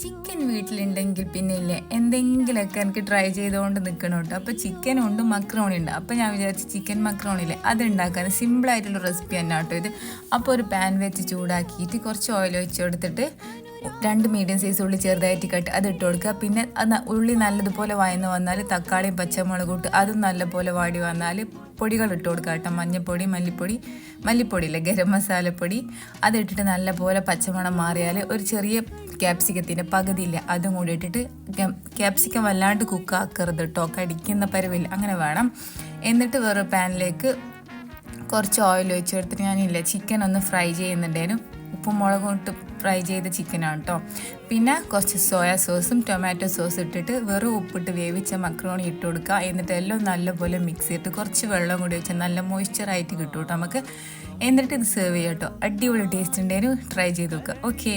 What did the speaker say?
Chicken വീട്ടിലുണ്ടെങ്കിൽ പിന്നെ ഇല്ലേ എന്തെങ്കിലുമൊക്കെ എനിക്ക് ട്രൈ ചെയ്തുകൊണ്ട് നിൽക്കണം കേട്ടോ. അപ്പോൾ ചിക്കനും ഉണ്ട് മക്രോണി ഉണ്ട്. അപ്പോൾ ഞാൻ വിചാരിച്ചു ചിക്കൻ മക്രോണിയില്ലേ അത് ഉണ്ടാക്കാൻ സിമ്പിളായിട്ടുള്ള റെസിപ്പി തന്നെ കേട്ടോ ഇത്. അപ്പോൾ ഒരു പാൻ വെച്ച് ചൂടാക്കിയിട്ട് കുറച്ച് ഓയിൽ ഒഴിച്ച് കൊടുത്തിട്ട് 2 മീഡിയം സൈസ് ഉള്ളി ചെറുതായിട്ട് കട്ട് അത് ഇട്ട് കൊടുക്കുക. പിന്നെ ഉള്ളി നല്ലതുപോലെ വഴന്ന് വന്നാൽ തക്കാളിയും പച്ചമുളകും ഇട്ട് അതും നല്ലപോലെ വാടി വന്നാൽ പൊടികൾ ഇട്ട് കൊടുക്കുക കേട്ടോ. മഞ്ഞൾപ്പൊടി, മല്ലിപ്പൊടി ഇല്ലേ ഗരം മസാലപ്പൊടി അതിട്ടിട്ട് നല്ലപോലെ പച്ചമണം മാറിയാൽ ഒരു ചെറിയ ക്യാപ്സിക്കത്തിൻ്റെ പകുതിയില്ല അതും കൂടി ഇട്ടിട്ട് ക്യാപ്സിക്കം വല്ലാണ്ട് കുക്കാക്കരുത് കേട്ടോ, കടിക്കുന്ന പരുവില്ല അങ്ങനെ വേണം. എന്നിട്ട് വേറെ പാനിലേക്ക് കുറച്ച് ഓയിൽ ഒഴിച്ച് കൊടുത്തിട്ട് ഞാനില്ല ചിക്കൻ ഒന്ന് ഫ്രൈ ചെയ്യുന്നുണ്ടേനും ഉപ്പും മുളകും ഇട്ട് ഫ്രൈ ചെയ്ത ചിക്കനാണ് കേട്ടോ. പിന്നെ കുറച്ച് സോയാ സോസും ടൊമാറ്റോ സോസ് ഇട്ടിട്ട് വെറും ഉപ്പിട്ട് വേവിച്ച മക്രോണി ഇട്ട് കൊടുക്കുക. എന്നിട്ട് എല്ലാം നല്ലപോലെ മിക്സ് ചെയ്തിട്ട് കുറച്ച് വെള്ളം കൂടി വെച്ചാൽ നല്ല മോയ്സ്ചറായിട്ട് കിട്ടും കേട്ടോ നമുക്ക്. എന്നിട്ട് ഇത് സെർവ് ചെയ്യാം കേട്ടോ. അടിപൊളി ടേസ്റ്റ് ഉണ്ടെങ്കിലും ട്രൈ ചെയ്ത് നോക്കുക. ഓക്കെ.